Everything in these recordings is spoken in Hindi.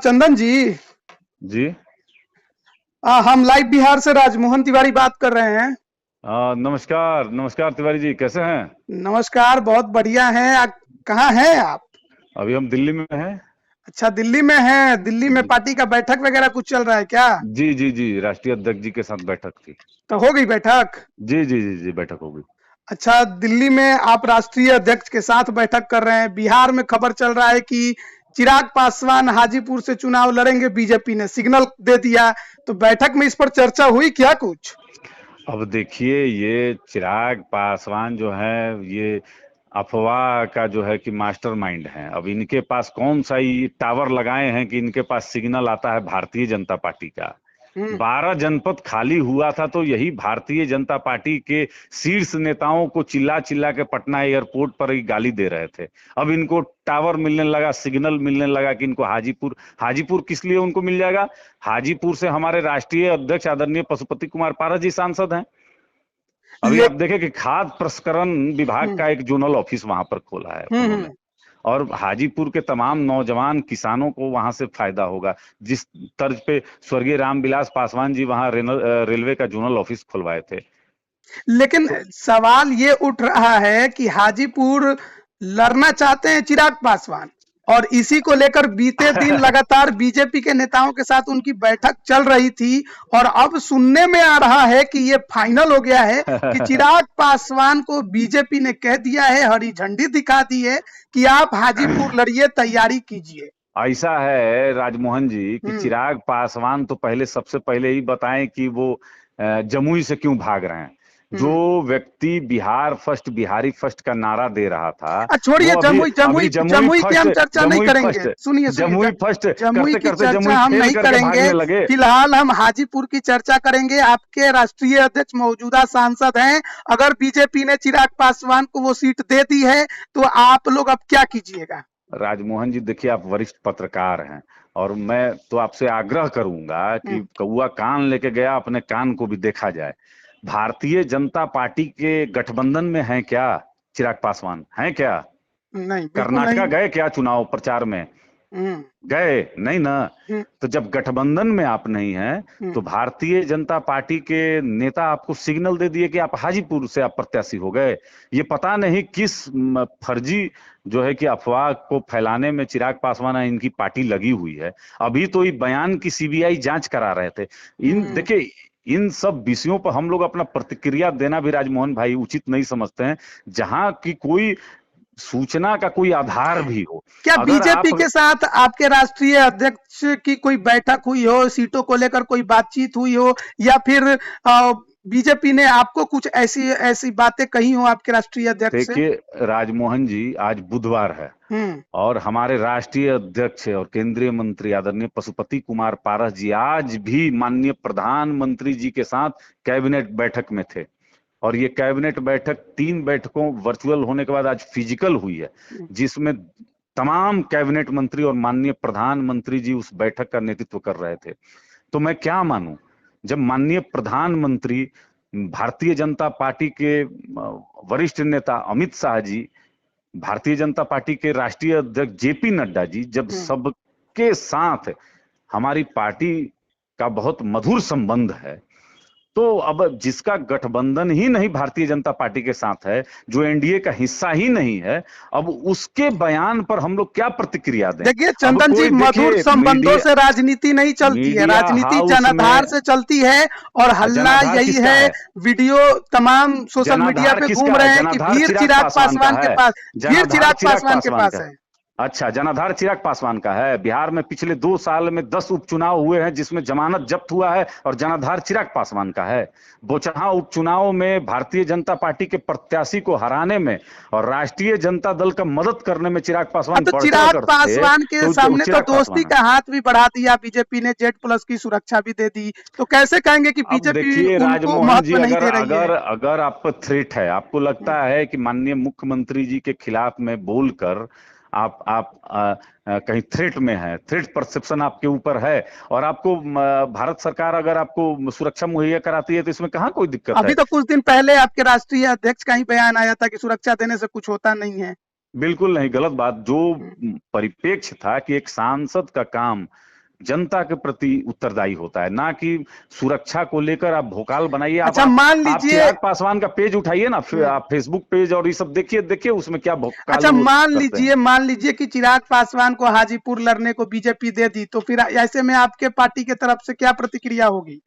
चंदन जी। जी। हम लाइव बिहार से राजमोहन तिवारी बात कर रहे हैं। नमस्कार नमस्कार तिवारी जी, कैसे हैं? नमस्कार, बहुत बढ़िया हैं। कहाँ हैं आप? अभी हम दिल्ली में हैं। अच्छा, दिल्ली में हैं। दिल्ली में जी पार्टी का बैठक वगैरह कुछ चल रहा है क्या? जी जी जी, राष्ट्रीय अध्यक्ष जी के साथ बैठक थी। तो हो गई बैठक? जी जी जी जी, बैठक हो गई। अच्छा, दिल्ली में आप राष्ट्रीय अध्यक्ष के साथ बैठक कर रहे हैं। बिहार में खबर चल रहा है कि चिराग पासवान हाजीपुर से चुनाव लड़ेंगे, बीजेपी ने सिग्नल दे दिया। तो बैठक में इस पर चर्चा हुई क्या कुछ? अब देखिए, ये चिराग पासवान जो है, ये अफवाह का जो है कि मास्टरमाइंड है। अब इनके पास कौन सा ये टावर लगाए हैं कि इनके पास सिग्नल आता है भारतीय जनता पार्टी का। हम्म। 12 जनपद खाली हुआ था तो यही भारतीय जनता पार्टी के शीर्ष नेताओं को चिल्ला चिल्ला के पटना एयरपोर्ट पर ही गाली दे रहे थे। अब इनको टावर मिलने लगा, सिग्नल मिलने लगा कि इनको हाजीपुर हाजीपुर किस लिए उनको मिल जाएगा? हाजीपुर से हमारे राष्ट्रीय अध्यक्ष आदरणीय पशुपति कुमार पारस जी सांसद हैं। अभी ले आप देखें कि खाद्य प्रसंस्करण विभाग हम्म का एक जोनल ऑफिस वहां पर खोला है हम्म उन्होंने। हम्म। और हाजीपुर के तमाम नौजवान किसानों को वहां से फायदा होगा। जिस तर्ज पे स्वर्गीय रामविलास पासवान जी वहां रेलवे का जोनल ऑफिस खुलवाए थे। लेकिन तो सवाल ये उठ रहा है कि हाजीपुर लड़ना चाहते हैं चिराग पासवान, और इसी को लेकर बीते दिन लगातार बीजेपी के नेताओं के साथ उनकी बैठक चल रही थी। और अब सुनने में आ रहा है कि ये फाइनल हो गया है कि चिराग पासवान को बीजेपी ने कह दिया है, हरी झंडी दिखा दी है कि आप हाजीपुर लड़िए, तैयारी कीजिए। ऐसा है राजमोहन जी कि हम्म चिराग पासवान तो पहले सबसे पहले ही बताएं कि वो जमुई से क्यों भाग रहे हैं। जो हम्म। व्यक्ति बिहार फर्स्ट, बिहारी फर्स्ट का नारा दे रहा था, छोड़िए वो अभी जमुई अभी जमुई जमुई जमुई की फर्स्ट, हम चर्चा नहीं जमुई करेंगे। फर्स्ट, सुनिए सुनिए, जमुई फर्स्ट जमुई करते की करते चर्चा जमुई हम फेल नहीं करके करेंगे। भागने लगे। फिलहाल हम हाजीपुर की चर्चा करेंगे। आपके राष्ट्रीय अध्यक्ष मौजूदा सांसद हैं। अगर बीजेपी ने चिराग पासवान को वो सीट दे दी है तो आप लोग अब क्या कीजिएगा? राजमोहन जी, देखिए, आप वरिष्ठ पत्रकार हैं और मैं तो आपसे आग्रह करूंगा कि हम्म। कौआ कान लेके गया, अपने कान को भी देखा जाए। भारतीय जनता पार्टी के गठबंधन में हैं क्या चिराग पासवान? हैं क्या? नहीं, बिल्कुल कर्नाटका नहीं। गए क्या चुनाव प्रचार में? हम्म गए नहीं ना। हम्म तो जब गठबंधन में आप नहीं हैं हम्म तो भारतीय जनता पार्टी के नेता आपको सिग्नल दे दिए कि आप हाजीपुर से आप प्रत्याशी हो गए। ये पता नहीं किस फर्जी जो है कि अफवाह को फैलाने में चिराग पासवान और इनकी पार्टी लगी हुई है। अभी तो ये बयान की सीबीआई जांच करा रहे थे। इन हम्म। देखिए, इन सब विषयों पर हम लोग अपना प्रतिक्रिया देना भी राजमोहन भाई उचित नहीं समझते हैं, जहां की कोई सूचना का कोई आधार भी हो। क्या अगर बीजेपी आप के साथ आपके राष्ट्रीय अध्यक्ष की कोई बैठक हुई हो, सीटों को लेकर कोई बातचीत हुई हो, या फिर बीजेपी ने आपको कुछ ऐसी ऐसी बातें कही हो आपके राष्ट्रीय अध्यक्ष से? देखिए राजमोहन जी, आज बुधवार है हम्म और हमारे राष्ट्रीय अध्यक्ष और केंद्रीय मंत्री आदरणीय पशुपति कुमार पारस जी आज भी माननीय प्रधानमंत्री जी के साथ कैबिनेट बैठक में थे। और ये कैबिनेट बैठक 3 बैठकों वर्चुअल होने के बाद आज फिजिकल हुई है, जिसमें तमाम कैबिनेट मंत्री और माननीय प्रधानमंत्री जी उस बैठक का नेतृत्व कर रहे थे। तो मैं क्या मानूं, जब माननीय प्रधानमंत्री, भारतीय जनता पार्टी के वरिष्ठ नेता अमित शाह जी, भारतीय जनता पार्टी के राष्ट्रीय अध्यक्ष जेपी नड्डा जी, जब हम्म। सबके साथ हमारी पार्टी का बहुत मधुर संबंध है, तो अब जिसका गठबंधन ही नहीं भारतीय जनता पार्टी के साथ है, जो एनडीए का हिस्सा ही नहीं है, अब उसके बयान पर हम लोग क्या प्रतिक्रिया दें? देखिए अब चंदन जी, कोई मधुर देखिए संबंधों से राजनीति नहीं चलती है। मीडिया राजनीति हाउस जनाधार में से चलती है। और हल्ला जनाधार यही किसका है। है? वीडियो तमाम सोशल मीडिया जनाधार पे किसका घूम है? रहे हैं कि जनाधार भीड़ चिराग चिराग पासवान का पासवान के है। पास, भीड़ जनाधार चिराग चिराग पासवान के पासवान पास का। है। अच्छा, जनाधार चिराग पासवान का है। बिहार में पिछले 2 साल में 10 उपचुनाव हुए हैं जिसमें जमानत जब्त हुआ है और जनाधार चिराग पासवान का है। बोचहा उपचुनाव में भारतीय जनता पार्टी के प्रत्याशी को हराने में और राष्ट्रीय जनता दल का मदद करने में चिराग पासवान तो बढ़ चढ़ चिराग कर थे। पासवान के तो सामने तो चिराग दोस्ती पासवान है। का हाथ भी बढ़ा दिया बीजेपी ने, जेड+ की सुरक्षा भी दे दी। तो कैसे कहेंगे कि अब बीजेपी देखिए उनको राजमोहन जी, महत्व नहीं अगर दे रही है? अगर अगर आप पर थ्रेट है, आपको लगता है कि माननीय मुख्यमंत्री जी के खिलाफ में बोलकर आप कहीं थ्रेट में है, थ्रेट परसेप्शन आपके ऊपर है, और आपको भारत सरकार अगर आपको सुरक्षा मुहैया कराती है तो इसमें कहाँ कोई दिक्कत अभी है? तो कुछ दिन पहले आपके राष्ट्रीय अध्यक्ष का ही बयान आया था कि सुरक्षा देने से कुछ होता नहीं है। बिल्कुल नहीं, गलत बात। जो परिप्रेक्ष्य था कि एक सांसद का काम जनता के प्रति उत्तरदायी होता है, ना कि सुरक्षा को लेकर आप भोकाल बनाइए। अच्छा, मान आप लीजिए चिराग पासवान का पेज उठाइए ना, आप फेसबुक पेज और ये सब देखिए उसमें क्या भोकाल अच्छा, वो मान करते हैं। लीजिए कि चिराग पासवान को हाजीपुर लड़ने को बीजेपी दे दी, तो फिर ऐसे में आपके पार्टी की तरफ से क्या प्रतिक्रिया होगी?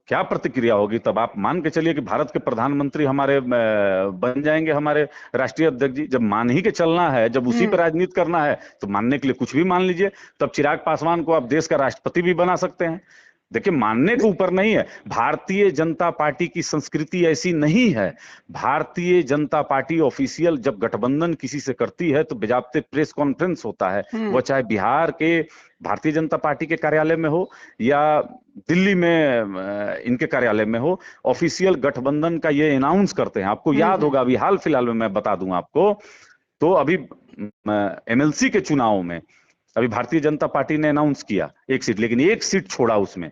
क्या प्रतिक्रिया होगी? तब आप मान के चलिए कि भारत के प्रधानमंत्री हमारे बन जाएंगे, हमारे राष्ट्रीय अध्यक्ष जी। जब मान ही के चलना है, जब उसी पर राजनीति करना है, तो मानने के लिए कुछ भी मान लीजिए। तब चिराग पासवान को आप देश का राष्ट्रपति भी बना सकते हैं। देखिए, मानने के ऊपर नहीं है। भारतीय जनता पार्टी की संस्कृति ऐसी नहीं है। भारतीय जनता पार्टी ऑफिशियल जब गठबंधन किसी से करती है तो बेजाबते प्रेस कॉन्फ्रेंस होता है, वो चाहे बिहार के भारतीय जनता पार्टी के कार्यालय में हो या दिल्ली में इनके कार्यालय में हो, ऑफिशियल गठबंधन का ये अनाउंस करते हैं। आपको याद होगा, अभी हाल फिलहाल में मैं बता दूं आपको, तो अभी एमएलसी के चुनाव में अभी भारतीय जनता पार्टी ने अनाउंस किया 1 सीट, लेकिन 1 सीट छोड़ा उसमें,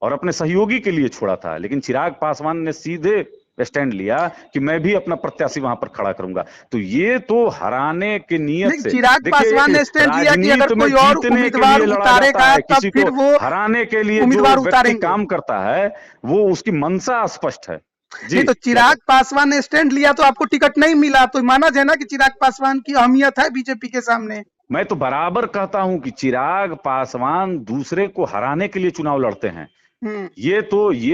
और अपने सहयोगी के लिए छोड़ा था। लेकिन चिराग पासवान ने सीधे स्टैंड लिया कि मैं भी अपना प्रत्याशी वहां पर खड़ा करूंगा। तो ये तो हराने के नियत से, चिराग पासवान ने स्टैंड लिया कि अगर कोई और उम्मीदवार उतारेगा तब फिर वो हराने के लिए उम्मीदवार जो व्यक्ति काम करता है वो उसकी मंशा स्पष्ट है। जी, तो चिराग पासवान ने स्टैंड लिया तो आपको टिकट नहीं मिला, तो माना जाए ना कि चिराग पासवान की अहमियत है बीजेपी के सामने। मैं तो बराबर कहता हूं कि चिराग पासवान दूसरे को हराने के लिए चुनाव लड़ते हैं। ये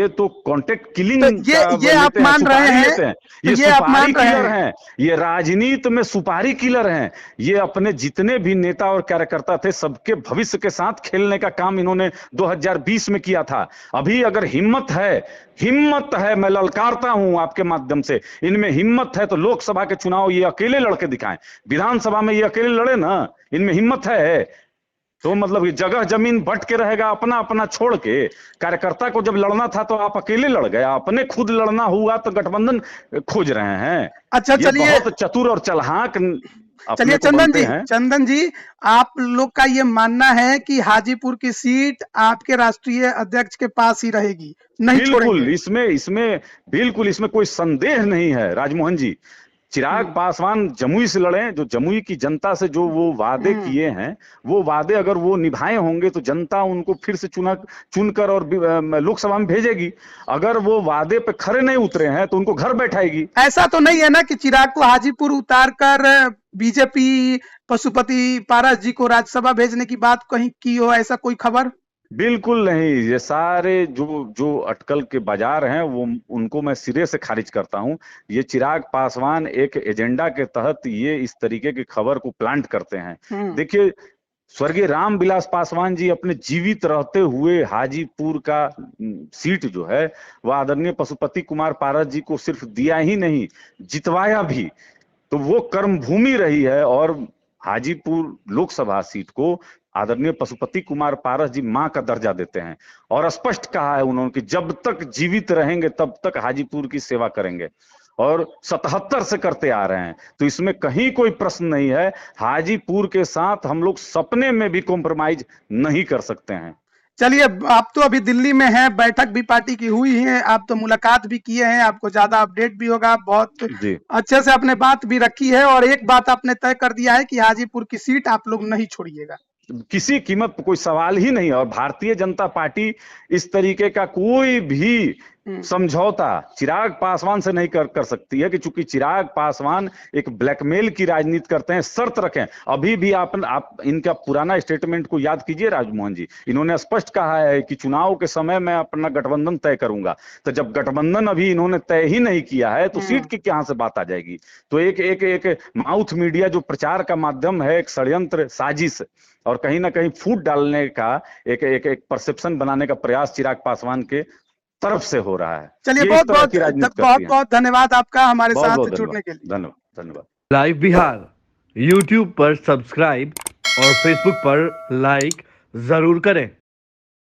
तो कॉन्टेक्ट किलिंग ये आप मान रहे हैं, ये सुपारी किलर हैं, ये राजनीति में सुपारी किलर हैं। ये अपने जितने भी नेता और कार्यकर्ता थे सबके भविष्य के साथ खेलने का काम इन्होंने 2020 में किया था। अभी अगर हिम्मत है, मैं ललकारता हूं आपके माध्यम से, इनमें हिम्मत है तो लोकसभा के चुनाव ये अकेले लड़के दिखाएं, विधानसभा में ये अकेले लड़े ना, इनमें हिम्मत है। तो मतलब ये जगह जमीन बंट के रहेगा, अपना अपना छोड़ के। कार्यकर्ता को जब लड़ना था तो आप अकेले लड़ गए, अपने खुद लड़ना हुआ तो गठबंधन खोज रहे हैं। अच्छा, चलिए, बहुत चतुर और चलाक चलिए चंदन जी, आप लोग का ये मानना है कि हाजीपुर की सीट आपके राष्ट्रीय अध्यक्ष के पास ही रहेगी, नहीं छोड़ेंगे? बिल्कुल इसमें कोई संदेह नहीं है राजमोहन जी। चिराग पासवान जमुई से लड़े, जो जमुई की जनता से जो वो वादे किए हैं, वो वादे अगर वो निभाए होंगे तो जनता उनको फिर से चुनकर और लोकसभा में भेजेगी। अगर वो वादे पे खरे नहीं उतरे हैं तो उनको घर बैठाएगी। ऐसा तो नहीं है ना कि चिराग को हाजीपुर उतार कर बीजेपी पशुपति पारस जी को राज्यसभा भेजने की बात कहीं की हो, ऐसा कोई खबर? बिल्कुल नहीं। ये सारे जो अटकल के बाजार हैं वो उनको मैं सिरे से खारिज करता हूं। ये चिराग पासवान एक एजेंडा के तहत ये इस तरीके की खबर को प्लांट करते हैं। देखिए, स्वर्गीय रामविलास पासवान जी अपने जीवित रहते हुए हाजीपुर का सीट जो है वह आदरणीय पशुपति कुमार पारस जी को सिर्फ दिया ही नहीं, जितवाया भी। तो वो कर्मभूमि रही है, और हाजीपुर लोकसभा सीट को आदरणीय पशुपति कुमार पारस जी मां का दर्जा देते हैं, और स्पष्ट कहा है उन्होंने कि जब तक जीवित रहेंगे तब तक हाजीपुर की सेवा करेंगे, और 77 से करते आ रहे हैं। तो इसमें कहीं कोई प्रश्न नहीं है। हाजीपुर के साथ हम लोग सपने में भी कॉम्प्रोमाइज नहीं कर सकते हैं। चलिए, आप तो अभी दिल्ली में हैं, बैठक भी पार्टी की हुई है, आप तो मुलाकात भी किए हैं, आपको ज्यादा अपडेट भी होगा, बहुत अच्छे से आपने बात भी रखी है, और एक बात आपने तय कर दिया है कि हाजीपुर की सीट आप लोग नहीं छोड़िएगा किसी कीमत पर, कोई सवाल ही नहीं। और भारतीय जनता पार्टी इस तरीके का कोई भी समझौता चिराग पासवान से नहीं कर सकती है, कि चूंकि चिराग पासवान एक ब्लैकमेल की राजनीति करते हैं। शर्त रखें, अभी भी आप इनका पुराना स्टेटमेंट को याद कीजिए राजमोहन जी, इन्होंने स्पष्ट कहा है कि चुनाव के समय मैं अपना गठबंधन तय करूंगा। तो जब गठबंधन अभी इन्होंने तय ही नहीं किया है तो सीट की कहां से बात आ जाएगी? तो एक माउथ मीडिया जो प्रचार का माध्यम है, एक षड्यंत्र, साजिश, और कहीं ना कहीं फूट डालने का एक परसेप्शन बनाने का प्रयास चिराग पासवान के तरफ से हो रहा है। चलिए, बहुत धन्यवाद आपका हमारे साथ जुड़ने के लिए। धन्यवाद। लाइव बिहार यूट्यूब पर सब्सक्राइब और फेसबुक पर लाइक जरूर करें।